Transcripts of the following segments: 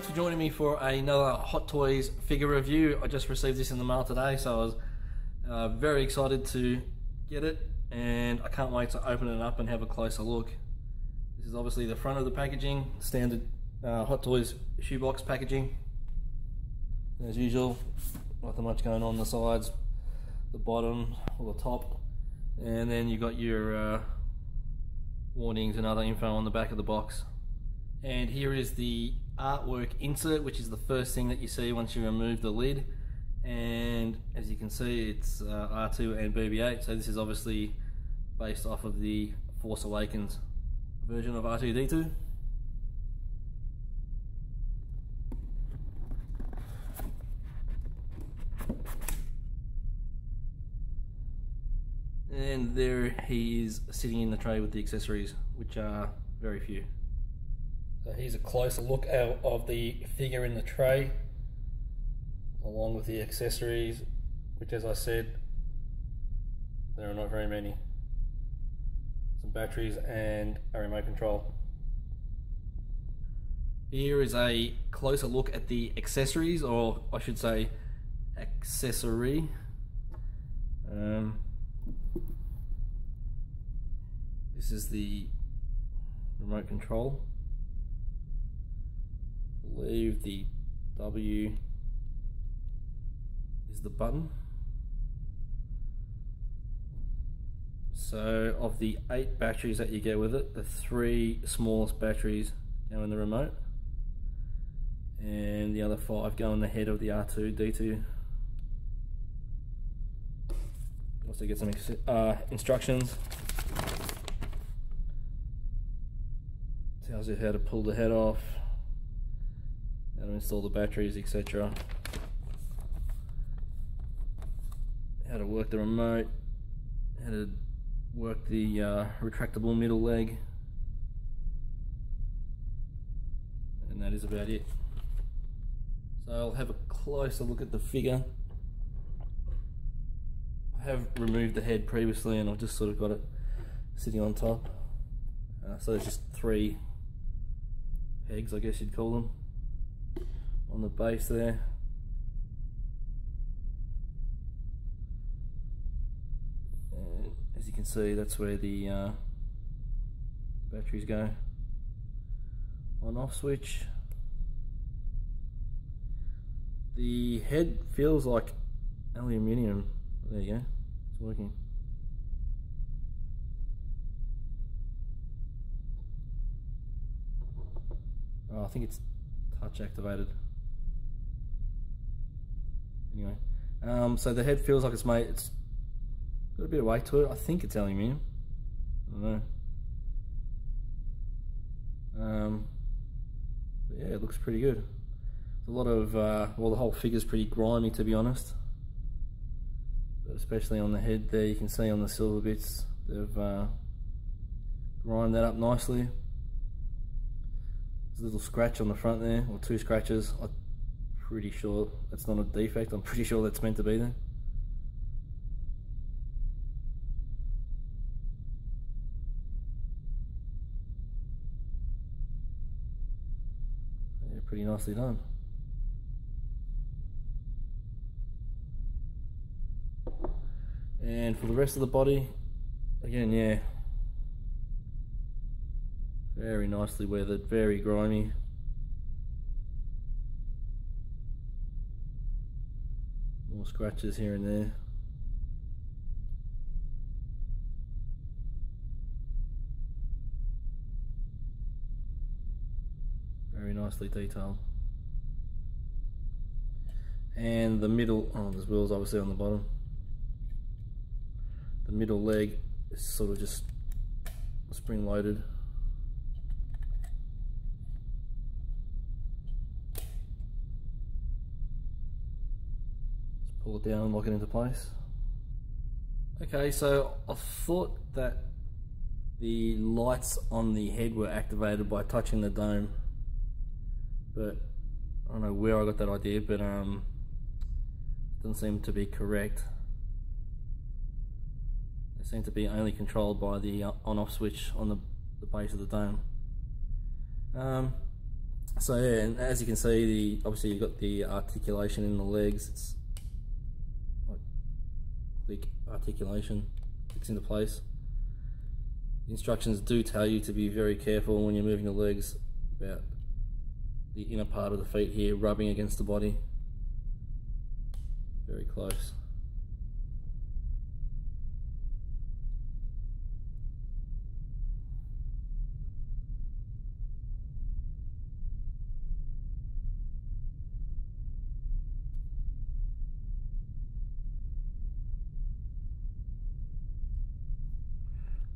for joining me for another Hot Toys figure review. I just received this in the mail today, so I was very excited to get it, and I can't wait to open it up and have a closer look. This is obviously the front of the packaging, standard Hot Toys shoebox packaging. As usual, nothing much going on the sides, the bottom or the top, and then you got your warnings and other info on the back of the box. And here is the artwork insert, which is the first thing that you see once you remove the lid. And as you can see, it's R2 and BB-8, so this is obviously based off of the Force Awakens version of R2-D2. And there he is sitting in the tray with the accessories, which are very few. So here's a closer look of the figure in the tray, along with the accessories, which, as I said, there are not very many. Some batteries and a remote control. Here is a closer look at the accessories, or I should say accessory. This is the remote control. I believe the W is the button. So of the 8 batteries that you get with it, the 3 smallest batteries go in the remote, and the other 5 go in the head of the R2-D2. You also get some instructions. Tells you how to pull the head off, how to install the batteries, etc. How to work the remote, how to work the retractable middle leg, and that is about it. So I'll have a closer look at the figure. I have removed the head previously, and I've just sort of got it sitting on top. So there's just 3 pegs, I guess you'd call them, on the base there. And as you can see, that's where the batteries go. On off switch. The head feels like aluminium. There you go, it's working. Oh, I think it's touch activated. Anyway, so the head feels like it's made, it's got a bit of weight to it. I think it's aluminium. I don't know. But yeah, it looks pretty good. There's a lot of, well, the whole figure's pretty grimy, to be honest. But especially on the head there, you can see on the silver bits, they've grimed that up nicely. There's a little scratch on the front there, or 2 scratches. I'm pretty sure that's not a defect. I'm pretty sure that's meant to be there. Yeah, pretty nicely done. And for the rest of the body, again, yeah, very nicely weathered, very grimy. More scratches here and there. Very nicely detailed. And the middle, oh, there's wheels obviously on the bottom. The middle leg is sort of just spring loaded. Pull it down and lock it into place. Okay, so I thought that the lights on the head were activated by touching the dome, but I don't know where I got that idea, but it doesn't seem to be correct. They seem to be only controlled by the on-off switch on the base of the dome. So yeah, and as you can see, obviously you've got the articulation in the legs. It's like click articulation, clicks into place. The instructions do tell you to be very careful when you're moving the legs about the inner part of the feet here rubbing against the body. Very close.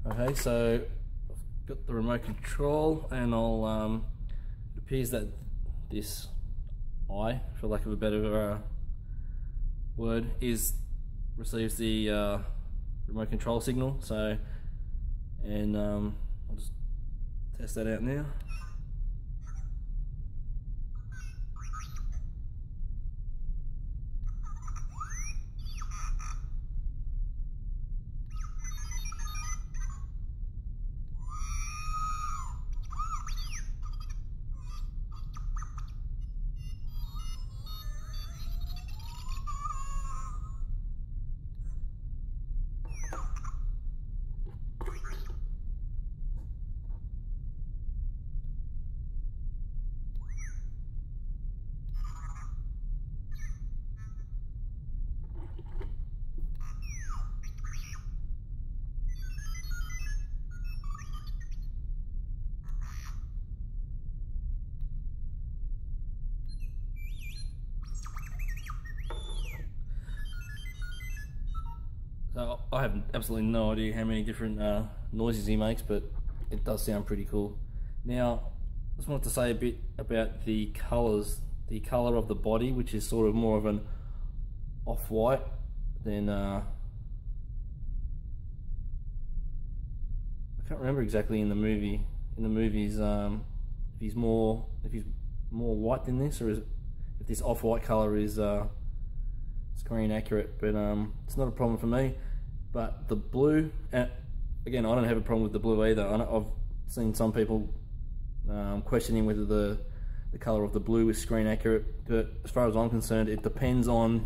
Okay, so I've got the remote control, and it appears that this eye, for lack of a better word, receives the remote control signal. So, and I'll just test that out now. So I have absolutely no idea how many different noises he makes, but it does sound pretty cool. Now, I just wanted to say a bit about the colours. The colour of the body, which is sort of more of an off-white than I can't remember exactly in the movie. In the movies, if he's more white than this, or if this off-white colour is screen accurate, but it's not a problem for me. But the blue, again, I don't have a problem with the blue either. I've seen some people questioning whether the colour of the blue is screen accurate, but as far as I'm concerned, it depends on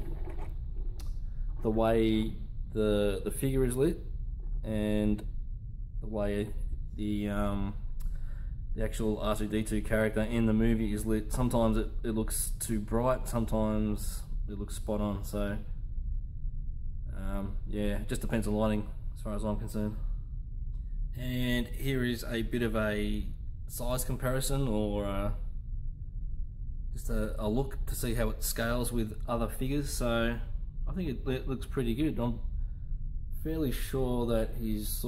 the way the figure is lit and the way the actual R2-D2 character in the movie is lit. Sometimes it looks too bright, sometimes it looks spot on. So yeah, it just depends on lighting as far as I'm concerned. And here is a bit of a size comparison, or just a look to see how it scales with other figures. So I think it looks pretty good. I'm fairly sure that his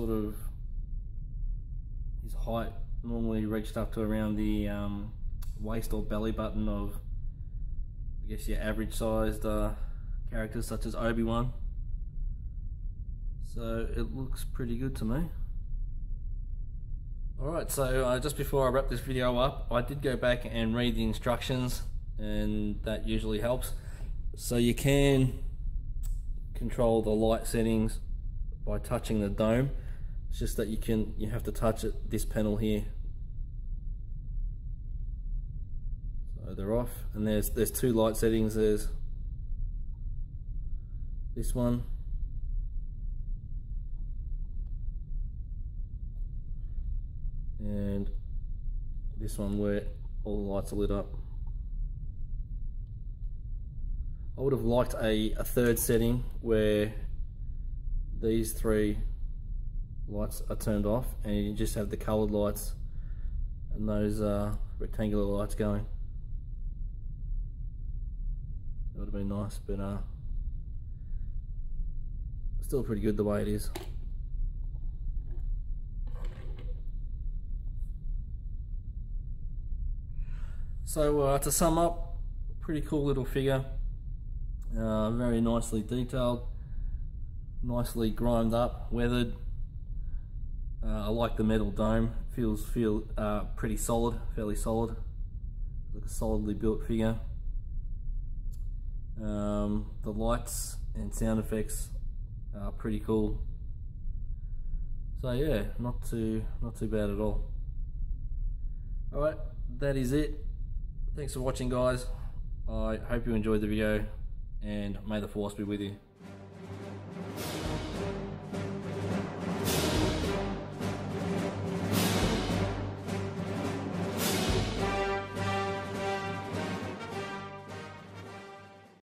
height normally reached up to around the waist or belly button of, I guess, your average sized characters such as Obi-Wan. So it looks pretty good to me. Alright, so just before I wrap this video up, I did go back and read the instructions, and that usually helps. So you can control the light settings by touching the dome. It's just that you have to touch this panel here. So they're off, and there's two light settings. There's this one, and this one where all the lights are lit up. I would have liked a third setting where these three lights are turned off and you just have the coloured lights and those rectangular lights going. That would have been nice, but still pretty good the way it is. So to sum up, pretty cool little figure, very nicely detailed, nicely grimed up, weathered. I like the metal dome, feels pretty solid, fairly solid, like a solidly built figure. The lights and sound effects are pretty cool. So yeah, not too bad at all. Alright, that is it. Thanks for watching, guys. I hope you enjoyed the video, and may the force be with you.